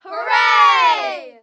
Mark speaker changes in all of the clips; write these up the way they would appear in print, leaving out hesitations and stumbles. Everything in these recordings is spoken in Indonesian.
Speaker 1: Hooray!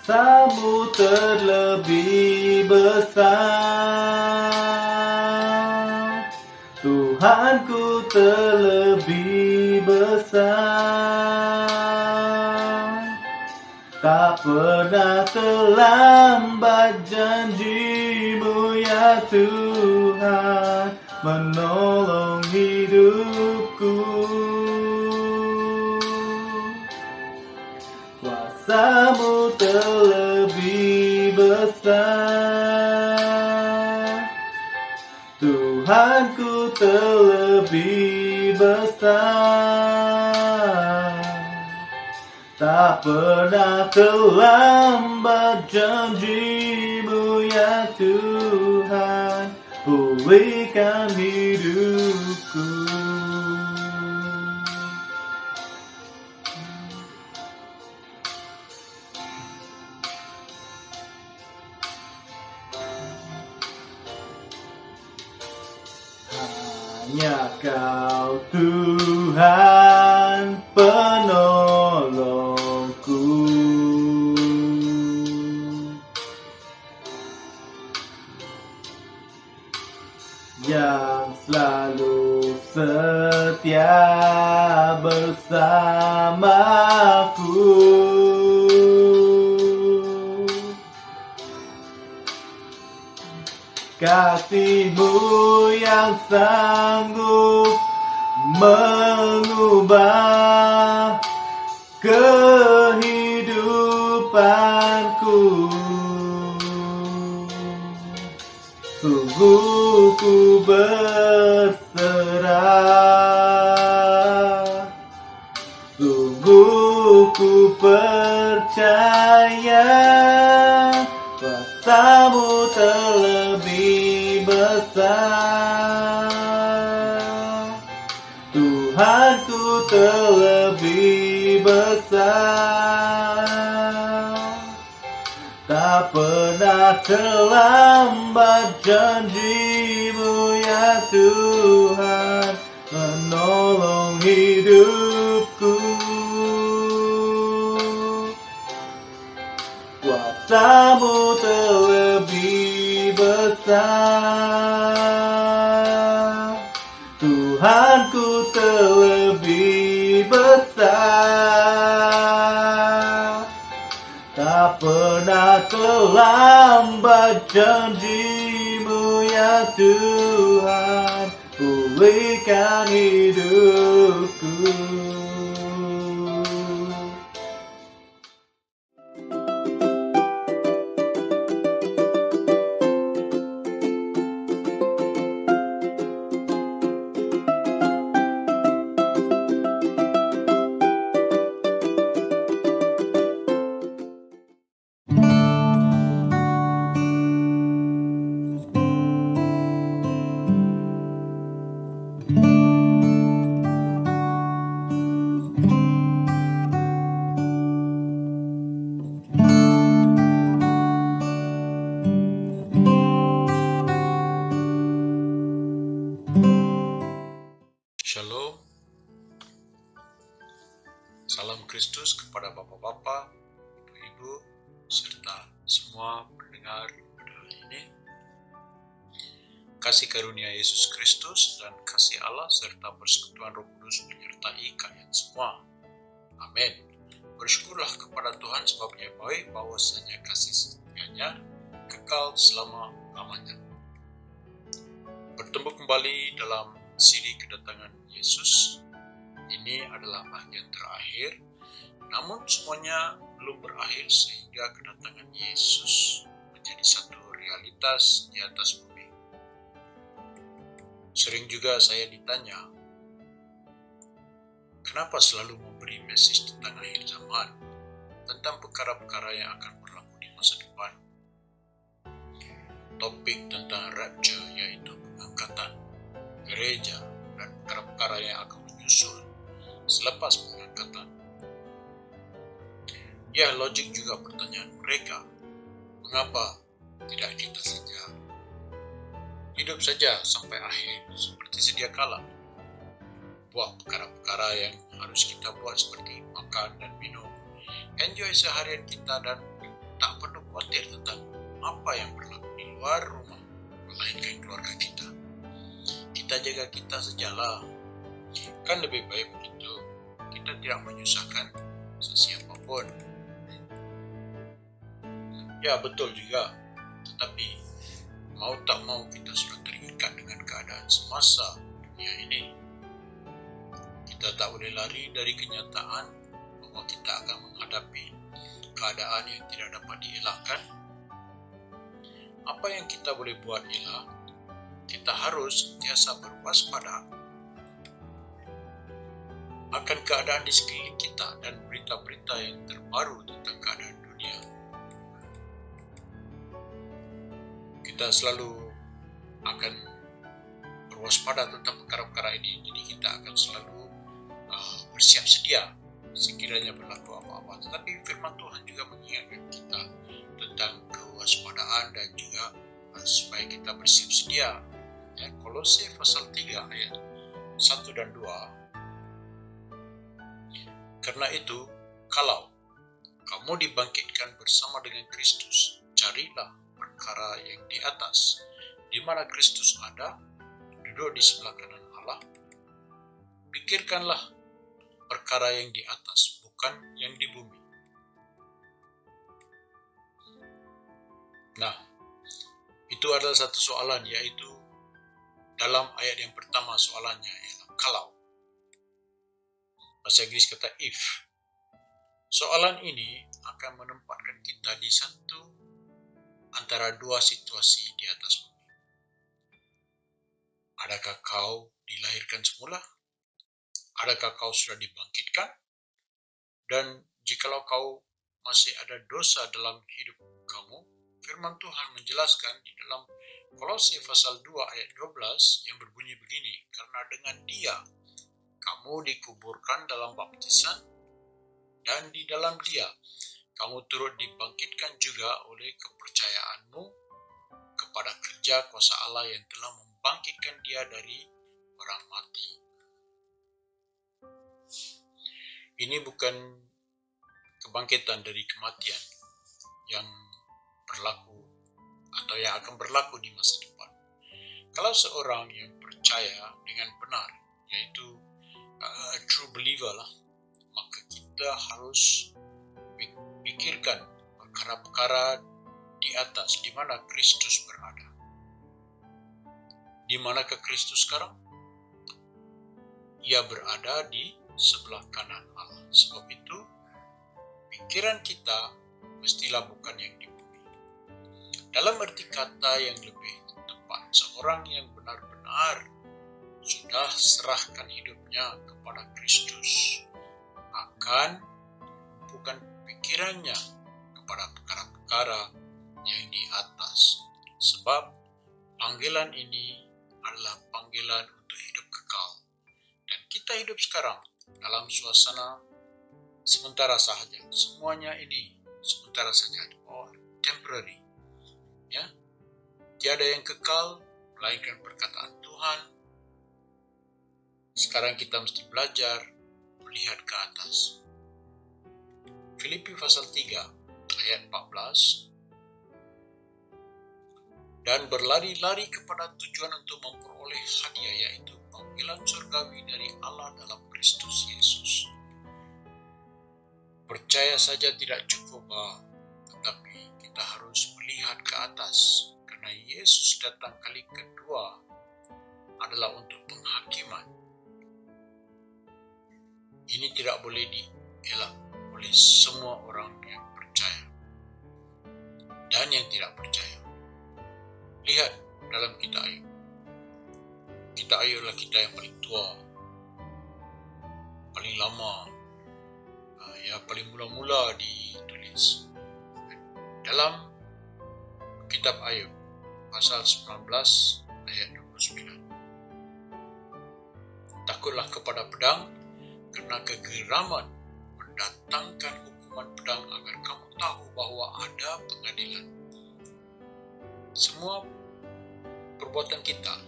Speaker 2: Samud terlebih besar, Tuhanku terlebih besar. Tak pernah terlambat janji-Mu ya Tuhan, menolong hidupku. Kuasa-Mu terlebih besar, Tuhanku terlebih besar. Tak pernah terlambat janji-Mu ya Tuhan, pulihkan hidupku. Hanya Kau Tuhan penolongku, yang selalu setia bersamaku. Kasih-Mu yang sanggup mengubah kehidupanku. Sungguh ku berserah, sungguh ku percaya, kuasa-Mu terlebih besar, Tuhanku terlebih besar. Tak pernah terlambat janji-Mu ya Tuhan, menolong hidupku. Kuasa-Mu terlebih besar, Tuhanku terlebih besar. Tak pernah terlambat janji-Mu ya Tuhan, pulihkan hidupku.
Speaker 1: Salam Kristus kepada bapak-bapak, ibu-ibu, serta semua pendengar pada hari ini. Kasih karunia Yesus Kristus dan kasih Allah serta persekutuan Roh Kudus menyertai kalian semua. Amin. Bersyukurlah kepada Tuhan sebab Dia baik, bahwasanya kasih setianya kekal selama-lamanya. Bertemu kembali dalam siri kedatangan Yesus. Ini adalah bagian terakhir, namun semuanya belum berakhir sehingga kedatangan Yesus menjadi satu realitas di atas bumi. Sering juga saya ditanya, kenapa selalu memberi message tentang akhir zaman, tentang perkara-perkara yang akan berlaku di masa depan. Topik tentang rapture, yaitu pengangkatan gereja dan perkara-perkara yang akan menyusul selepas pengangkatan. Ya, logik juga pertanyaan mereka, mengapa tidak kita saja hidup saja sampai akhir seperti sedia kala? Buat perkara-perkara yang harus kita buat seperti makan dan minum, enjoy seharian kita dan tak perlu khawatir tentang apa yang berlaku di luar rumah, melainkan keluarga kita. Kita jaga kita sajalah. Kan lebih baik begitu. Kita tidak menyusahkan sesiapapun. Ya, betul juga. Tetapi mau tak mau kita sudah terikat dengan keadaan semasa dunia ini. Kita tak boleh lari dari kenyataan bahwa kita akan menghadapi keadaan yang tidak dapat dielakkan. Apa yang kita boleh buat ialah kita harus sentiasa berwaspada akan keadaan di sekeliling kita dan berita-berita yang terbaru tentang keadaan dunia. Kita selalu akan berwaspada tentang perkara-perkara ini, jadi kita akan selalu bersiap sedia sekiranya berlaku apa-apa. Tetapi firman Tuhan juga mengingatkan kita tentang kewaspadaan dan juga supaya kita bersiap sedia. Ya, Kolose pasal 3 ayat 1 dan 2. Karena itu, kalau kamu dibangkitkan bersama dengan Kristus, carilah perkara yang di atas, di mana Kristus ada, duduk di sebelah kanan Allah. Pikirkanlah perkara yang di atas, bukan yang di bumi. Nah, itu adalah satu soalan, yaitu dalam ayat yang pertama soalannya ialah kalau. Bahasa Inggris kata if. Soalan ini akan menempatkan kita di satu antara dua situasi di atas bumi. Adakah kau dilahirkan semula? Adakah kau sudah dibangkitkan? Dan jikalau kau masih ada dosa dalam hidup kamu, firman Tuhan menjelaskan di dalam Kolose pasal 2 ayat 12 yang berbunyi begini, karena dengan Dia kamu dikuburkan dalam baptisan, dan di dalam Dia kamu turut dibangkitkan juga oleh kepercayaanmu kepada kerja kuasa Allah yang telah membangkitkan Dia dari orang mati. Ini bukan kebangkitan dari kematian yang berlaku atau yang akan berlaku di masa depan. Kalau seorang yang percaya dengan benar, yaitu true believer lah, maka kita harus pikirkan perkara-perkara di atas, di mana Kristus berada. Di manakah Kristus sekarang? Ia berada di sebelah kanan Allah. Sebab itu, pikiran kita mestilah bukan yang di bumi. Dalam arti kata yang lebih tepat, seorang yang benar-benar sudah serahkan hidupnya kepada Kristus akan bukan pikirannya kepada perkara-perkara yang di atas. Sebab panggilan ini adalah panggilan untuk hidup kekal. Dan kita hidup sekarang dalam suasana sementara sahaja. Semuanya ini sementara saja. Temporary. Ya. Tiada yang kekal melainkan perkataan Tuhan. Sekarang kita mesti belajar melihat ke atas. Filipi pasal 3 ayat 14, dan berlari-lari kepada tujuan untuk memperoleh hadiah, yaitu panggilan surgawi dari Allah dalam Kristus Yesus. Percaya saja tidak cukup, tetapi kita harus melihat ke atas, karena Yesus datang kali kedua adalah untuk penghakiman. Ini tidak boleh dielak oleh semua orang yang percaya dan yang tidak percaya. Lihat dalam kitab Ayub. Kitab Ayub adalah kitab yang paling tua, paling lama, paling mula-mula ditulis. Dalam kitab Ayub pasal 19 ayat 29. Takutlah kepada pedang, karena kegeraman mendatangkan hukuman pedang, agar kamu tahu bahwa ada pengadilan. Semua perbuatan kita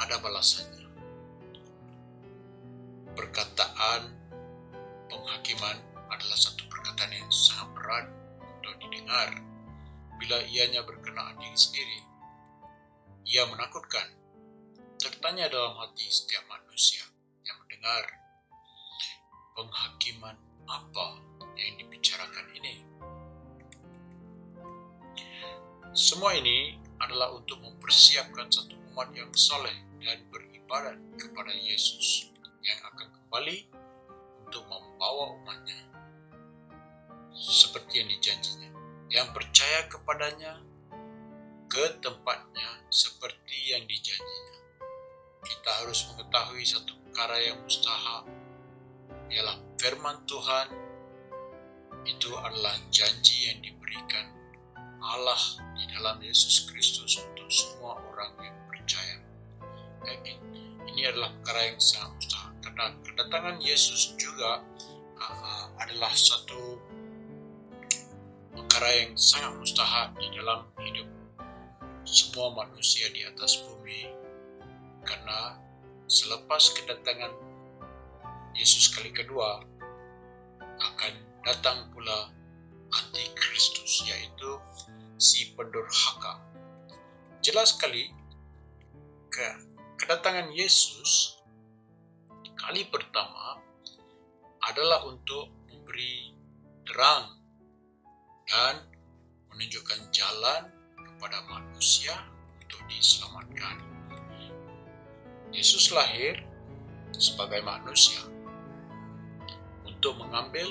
Speaker 1: ada balasannya. Perkataan penghakiman adalah satu perkataan yang sangat berat untuk didengar. Bila ianya berkenaan diri sendiri, ia menakutkan. Tertanya dalam hati setiap manusia yang mendengar, penghakiman apa yang dibicarakan ini? Semua ini adalah untuk mempersiapkan satu umat yang soleh dan beribadat kepada Yesus yang akan kembali untuk membawa umatnya seperti yang dijanjinya, yang percaya kepadanya ke tempatnya seperti yang dijanjinya. Kita harus mengetahui satu perkara yang mustahil, ialah firman Tuhan itu adalah janji yang diberikan Allah di dalam Yesus Kristus untuk semua orang yang percaya. Ini adalah perkara yang sangat mustahil, karena kedatangan Yesus juga adalah satu perkara yang sangat mustahil di dalam hidup semua manusia di atas bumi, karena selepas kedatangan Yesus kali kedua akan datang pula Antikristus, yaitu si pendurhaka. Jelas sekali kedatangan Yesus kali pertama adalah untuk memberi terang dan menunjukkan jalan kepada manusia untuk diselamatkan. Yesus lahir sebagai manusia untuk mengambil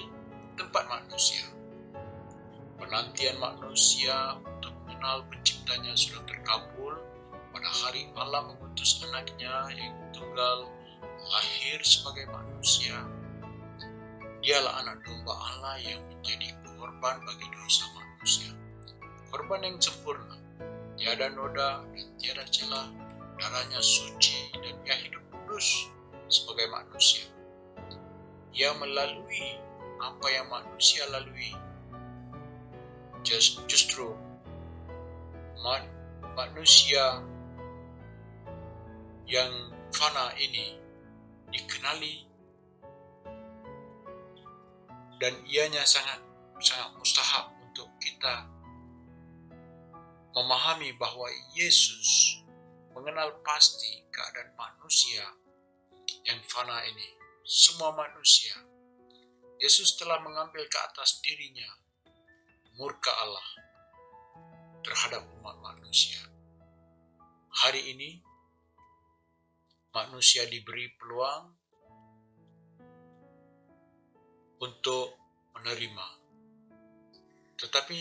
Speaker 1: tempat manusia. Penantian manusia untuk mengenal penciptanya sudah terkabul pada hari Allah mengutus anaknya yang tunggal lahir sebagai manusia. Dialah anak domba Allah yang menjadi korban bagi dosa manusia. Korban yang sempurna, tiada noda dan tiada celah, darahnya suci dan ia hidup kudus sebagai manusia. Ia melalui apa yang manusia lalui. Justru manusia yang fana ini dikenali dan ianya sangat mustahil untuk kita memahami bahwa Yesus mengenal pasti keadaan manusia yang fana ini. Semua manusia, Yesus telah mengambil ke atas dirinya murka Allah terhadap umat manusia. Hari ini manusia diberi peluang untuk menerima. Tetapi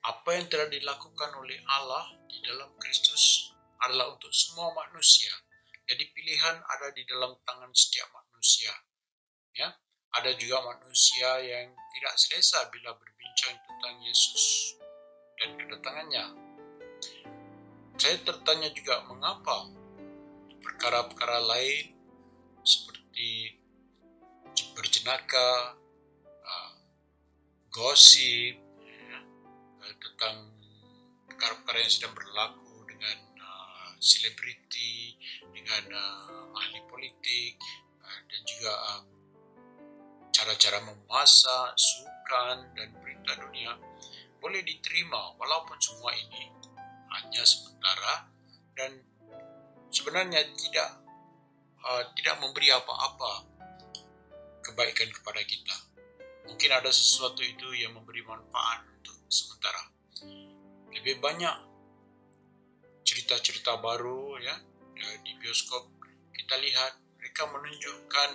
Speaker 1: apa yang telah dilakukan oleh Allah di dalam Kristus adalah untuk semua manusia. Jadi pilihan ada di dalam tangan setiap manusia. Ya, ada juga manusia yang tidak selesa bila berbincang tentang Yesus dan kedatangannya. Saya tertanya juga mengapa perkara-perkara lain seperti berjenaka, gosip, tentang perkara-perkara yang sedang berlaku dengan selebriti, dengan ahli politik, dan juga cara memuasa, sukan, dan berita dunia boleh diterima walaupun semua ini hanya sementara dan sebenarnya tidak memberi apa-apa kebaikan kepada kita. Mungkin ada sesuatu itu yang memberi manfaat untuk sementara. Lebih banyak cerita-cerita baru ya di bioskop kita lihat mereka menunjukkan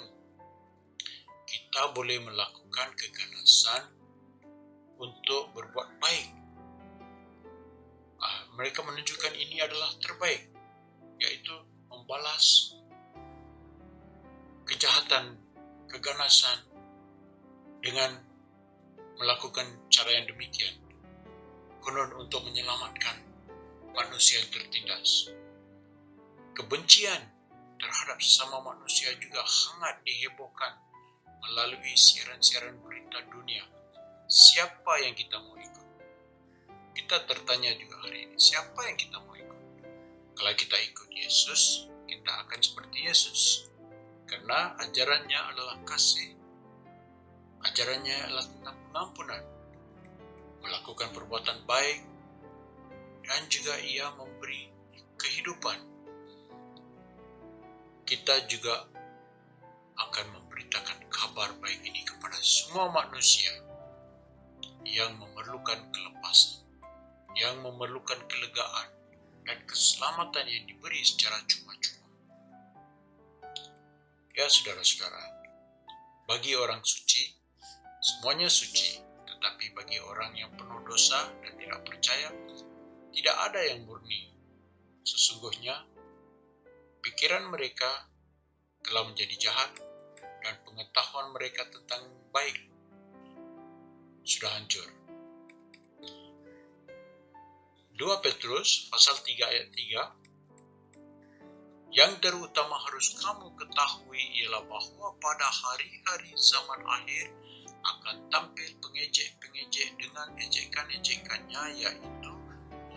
Speaker 1: kita boleh melakukan keganasan untuk berbuat baik. Mereka menunjukkan ini adalah terbaik, yaitu membalas kejahatan, keganasan dengan melakukan cara yang demikian. Konon untuk menyelamatkan manusia yang tertindas. Kebencian terhadap sesama manusia juga hangat dihebohkan melalui siaran-siaran berita dunia. Siapa yang kita mau ikut? Kita tertanya juga hari ini, siapa yang kita mau ikut? Kalau kita ikut Yesus, kita akan seperti Yesus. Karena ajarannya adalah kasih. Ajarannya adalah tentang pengampunan. Melakukan perbuatan baik. Dan juga ia memberi kehidupan. Kita juga akan memberitakan kabar baik ini kepada semua manusia yang memerlukan kelepasan, yang memerlukan kelegaan, dan keselamatan yang diberi secara cuma-cuma. Ya saudara-saudara, bagi orang suci, semuanya suci, tetapi bagi orang yang penuh dosa dan tidak percaya, tidak ada yang murni. Sesungguhnya, pikiran mereka telah menjadi jahat dan pengetahuan mereka tentang baik sudah hancur. 2 Petrus pasal 3 ayat 3, yang terutama harus kamu ketahui ialah bahwa pada hari-hari zaman akhir akan tampil pengejek-pengejek dengan ejekan-ejekannya, yaitu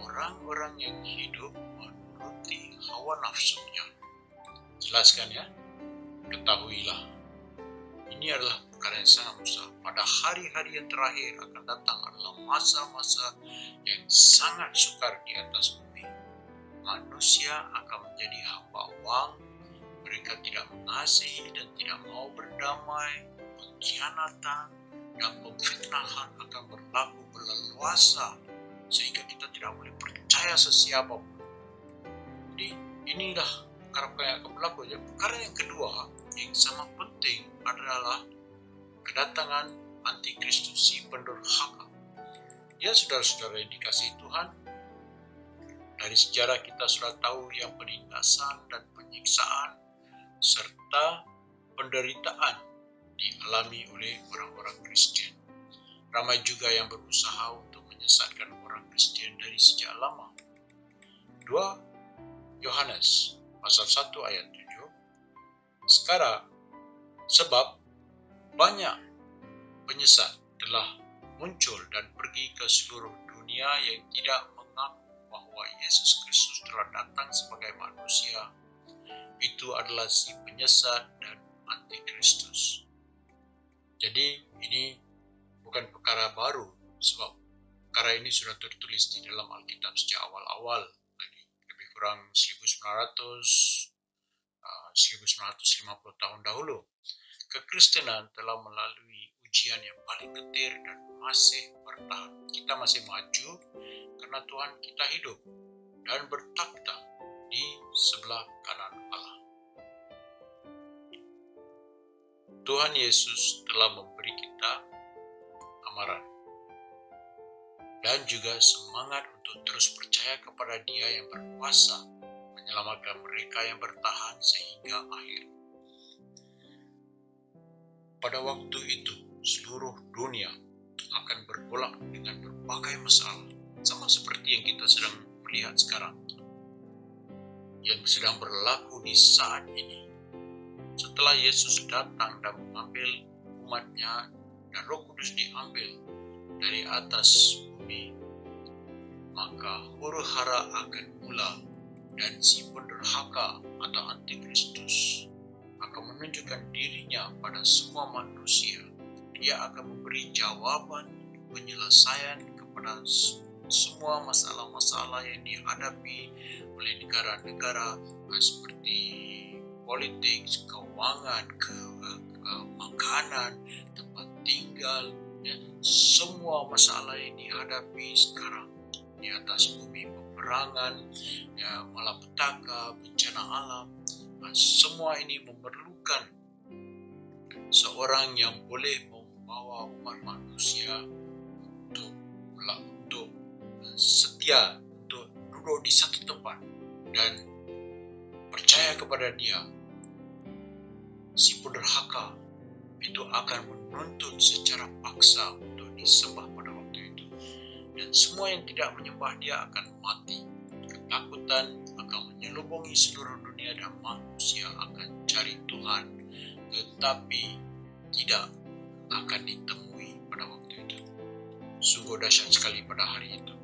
Speaker 1: orang-orang yang hidup menuruti hawa nafsunya. Jelaskan ya, ketahuilah. Ini adalah perkara yang sangat besar. Pada hari-hari yang terakhir akan datang adalah masa-masa yang sangat sukar di atas bumi. Manusia akan menjadi hamba uang. Mereka tidak mengasihi dan tidak mau berdamai. Pengkhianatan dan pemfitnahan akan berlaku berleluasa sehingga kita tidak boleh percaya sesiapa pun. Jadi inilah perkara yang akan berlaku. Perkara yang kedua yang sangat penting adalah kedatangan antikristus, si pendurhaka. Ya saudara-saudara yang dikasihi Tuhan, dari sejarah kita sudah tahu yang penindasan dan penyiksaan serta penderitaan dialami oleh orang-orang Kristen. Ramai juga yang berusaha untuk menyesatkan orang Kristen dari sejak lama. 2 Yohanes pasal 1 ayat 7. Sekarang, sebab banyak penyesat telah muncul dan pergi ke seluruh dunia yang tidak mengaku bahwa Yesus Kristus telah datang sebagai manusia. Itu adalah si penyesat dan antikristus. Jadi ini bukan perkara baru, sebab perkara ini sudah tertulis di dalam Alkitab sejak awal-awal, lebih kurang 1950 tahun dahulu. Kekristenan telah melalui ujian yang paling getir dan masih bertahan. Kita masih maju karena Tuhan kita hidup dan bertakhta di sebelah kanan Allah. Tuhan Yesus telah memberi kita amaran dan juga semangat untuk terus percaya kepada Dia yang berkuasa menyelamatkan mereka yang bertahan sehingga akhir. Pada waktu itu, seluruh dunia akan bergolak dengan berbagai masalah, sama seperti yang kita sedang melihat sekarang, yang sedang berlaku di saat ini. Setelah Yesus datang dan mengambil umatnya dan Roh Kudus diambil dari atas bumi, maka huru-hara akan mula dan si pendurhaka atau antikristus akan menunjukkan dirinya pada semua manusia Dia akan memberi jawaban penyelesaian kepada semua masalah-masalah yang dihadapi oleh negara-negara seperti politik, keuangan, makanan, tempat tinggal, semua masalah yang dihadapi sekarang di atas bumi, peperangan, malapetaka, bencana alam, semua ini memerlukan seorang yang boleh membawa umat manusia untuk setia, untuk duduk di satu tempat dan percaya kepada Dia. Si penderhaka itu akan menuntut secara paksa untuk disembah pada waktu itu, dan semua yang tidak menyembah Dia akan mati. Ketakutan akan menyelubungi seluruh dunia dan manusia akan cari Tuhan, tetapi tidak akan ditemui pada waktu itu. Sungguh dahsyat sekali pada hari itu.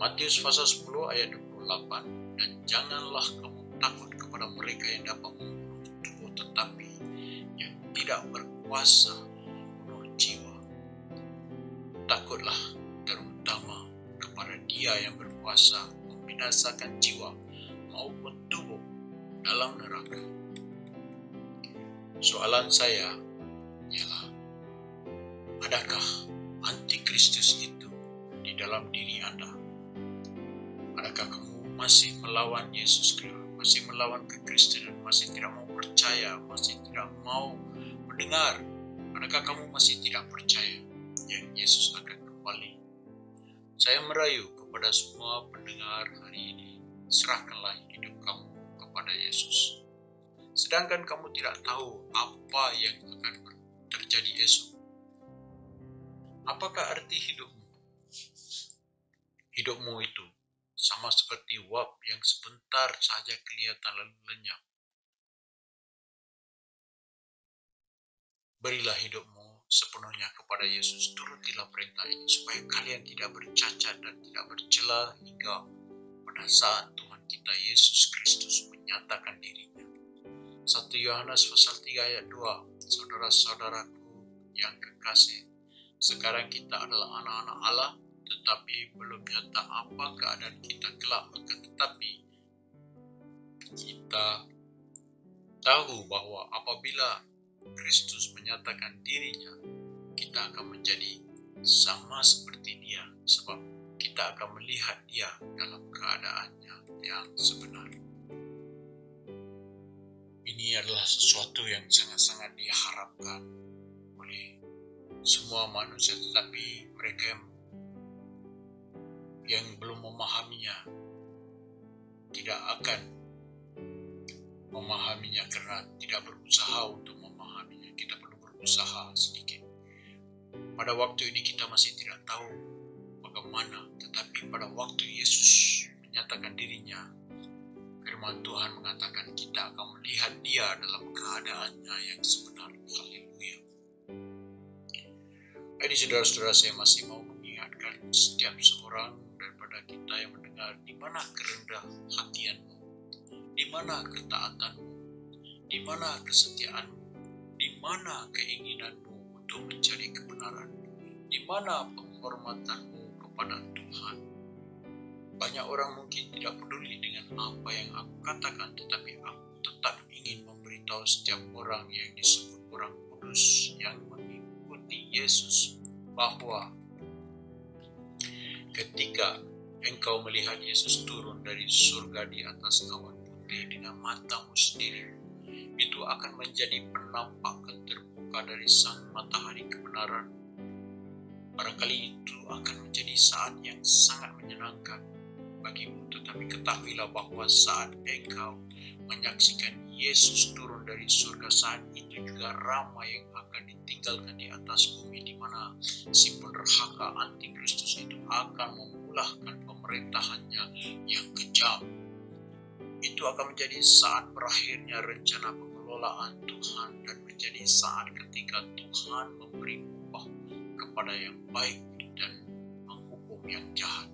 Speaker 1: Matius pasal 10 ayat 28, dan janganlah kamu takut kepada mereka yang dapat membunuh tubuh tetapi yang tidak berkuasa membunuh jiwa. Takutlah terutama kepada Dia yang berkuasa membinasakan jiwa maupun tubuh dalam neraka. Soalan saya ialah, adakah antikristus itu di dalam diri Anda? Adakah kamu masih melawan Yesus Kristus, masih melawan kekristenan, masih tidak mau percaya, masih tidak mau mendengar? Adakah kamu masih tidak percaya yang Yesus akan kembali? Saya merayu kepada semua pendengar hari ini, serahkanlah hidup kamu kepada Yesus. Sedangkan kamu tidak tahu apa yang akan terjadi esok. Apakah arti hidupmu? Hidupmu itu sama seperti uap yang sebentar saja kelihatan lalu lenyap. Berilah hidupmu sepenuhnya kepada Yesus. Turutilah perintah ini supaya kalian tidak bercacat dan tidak bercela hingga pada saat Tuhan kita Yesus Kristus menyatakan dirinya. 1 Yohanes pasal 3 ayat 2. Saudara-saudaraku yang kekasih, sekarang kita adalah anak-anak Allah, tetapi belum nyata apa keadaan kita kelak. Akan tetapi kita tahu bahwa apabila Kristus menyatakan dirinya, kita akan menjadi sama seperti Dia, sebab kita akan melihat Dia dalam keadaannya yang sebenar. Ini adalah sesuatu yang sangat-sangat diharapkan oleh semua manusia, tetapi mereka yang belum memahaminya tidak akan memahaminya karena tidak berusaha untuk memahaminya. Kita perlu berusaha sedikit. Pada waktu ini kita masih tidak tahu bagaimana, tetapi pada waktu Yesus menyatakan dirinya, firman Tuhan mengatakan kita akan melihat Dia dalam keadaannya yang sebenar. Haleluya. Jadi saudara-saudara, saya masih mau mengingatkan setiap seorang daripada kita yang mendengar, di mana kerendah hatianmu, di mana ketaatanmu, di mana kesetiaanmu, di mana keinginanmu untuk mencari kebenaran, di mana penghormatanmu kepada Tuhan. Banyak orang mungkin tidak peduli dengan apa yang aku katakan, tetapi aku tetap ingin memberitahu setiap orang yang disebut orang kudus yang mengikuti Yesus bahwa ketika engkau melihat Yesus turun dari surga di atas awan putih dengan matamu sendiri, itu akan menjadi penampakan terbuka dari sang matahari kebenaran. Barangkali itu akan menjadi saat yang sangat menyenangkan bagimu, tetapi ketahuilah bahwa saat engkau menyaksikan Yesus turun dari surga, saat itu juga ramai yang akan ditinggalkan di atas bumi, di mana si penderhaka antikristus itu akan memulahkan pemerintahannya yang kejam. Itu akan menjadi saat berakhirnya rencana pengelolaan Tuhan dan menjadi saat ketika Tuhan memberi upah kepada yang baik dan menghukum yang jahat.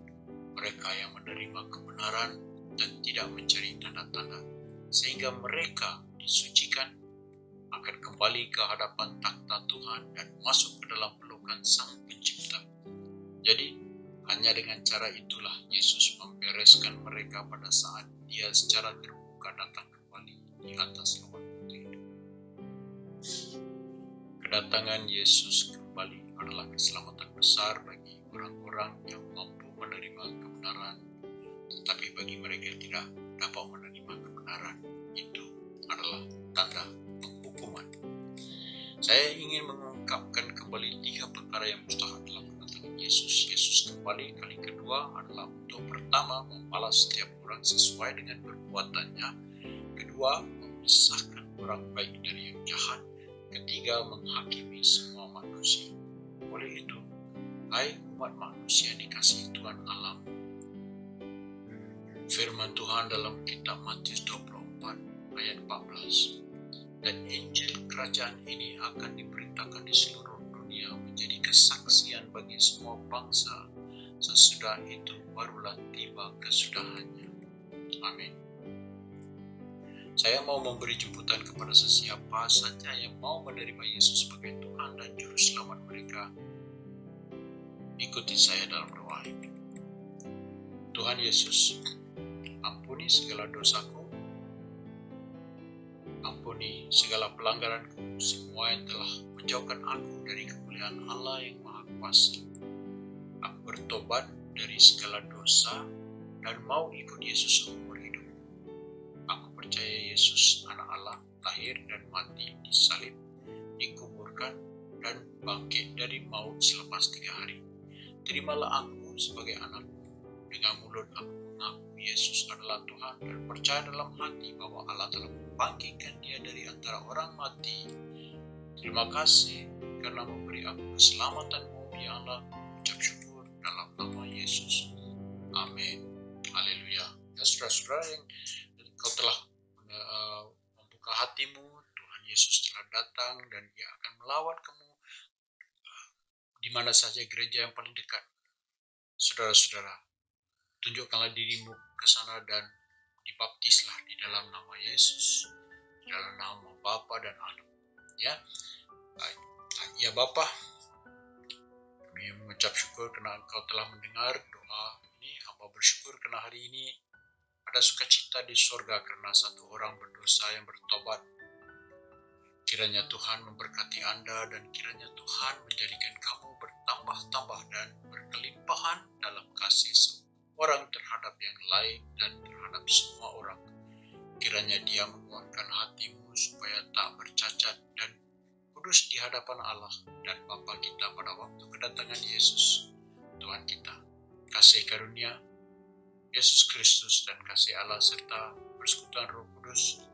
Speaker 1: Mereka yang menerima kebenaran dan tidak mencari tanda-tanda, sehingga mereka disucikan akan kembali ke hadapan takhta Tuhan dan masuk ke dalam pelukan Sang Pencipta. Jadi, hanya dengan cara itulah Yesus membereskan mereka pada saat Dia secara terbuka datang kembali di atas lembah putih. Kedatangan Yesus kembali adalah keselamatan besar bagi orang-orang yang mampu menerima kebenaran, tetapi bagi mereka yang tidak dapat menerima kebenaran, itu adalah tanda penghukuman. Saya ingin mengungkapkan kembali 3 perkara yang mustahil dalam kedatangan Yesus. Yesus kembali kali kedua adalah untuk pertama membalas setiap orang sesuai dengan perbuatannya, kedua memisahkan orang baik dari yang jahat, ketiga menghakimi semua manusia. Oleh itu, hai umat manusia dikasihi Tuhan Allah, firman Tuhan dalam kitab Matius 24 ayat 14, dan Injil kerajaan ini akan diberitakan di seluruh dunia menjadi kesaksian bagi semua bangsa, sesudah itu barulah tiba kesudahannya. Amin. Saya mau memberi jemputan kepada sesiapa saja yang mau menerima Yesus sebagai Tuhan dan Juru Selamat mereka. Ikuti saya dalam doa ini. Tuhan Yesus, ampuni segala dosaku, ampuni segala pelanggaranku, semua yang telah menjauhkan aku dari kemuliaan Allah yang Maha Kuasa. Aku bertobat dari segala dosa dan mau ikut Yesus seumur hidup. Aku percaya Yesus anak Allah, lahir dan mati, disalib, dikuburkan, dan bangkit dari maut selepas 3 hari. Terimalah aku sebagai anakmu. Dengan mulut aku mengaku Yesus adalah Tuhan dan percaya dalam hati bahwa Allah telah membangkitkan Dia dari antara orang mati. Terima kasih karena memberi aku keselamatanmu, ya Allah. Ucap syukur dalam nama Yesus. Amin. Haleluya. Ya, saudara-saudara yang kau telah membuka hatimu, Tuhan Yesus telah datang dan Dia akan melawat kamu di mana saja gereja yang paling dekat. Saudara-saudara, tunjukkanlah dirimu ke sana dan dibaptislah di dalam nama Yesus, di dalam nama Bapa dan Anak. Ya, baik. Ya Bapa, kami mengucap syukur karena Engkau telah mendengar doa ini. Hamba bersyukur karena hari ini ada sukacita di surga karena satu orang berdosa yang bertobat. Kiranya Tuhan memberkati Anda dan kiranya Tuhan menjadikan kamu bertambah-tambah dan berkelimpahan dalam kasih seorang terhadap yang lain dan terhadap semua orang. Kiranya Dia menguatkan hatimu supaya tak bercacat dan kudus di hadapan Allah dan Bapa kita pada waktu kedatangan Yesus, Tuhan kita. Kasih karunia Yesus Kristus dan kasih Allah serta persekutuan Roh Kudus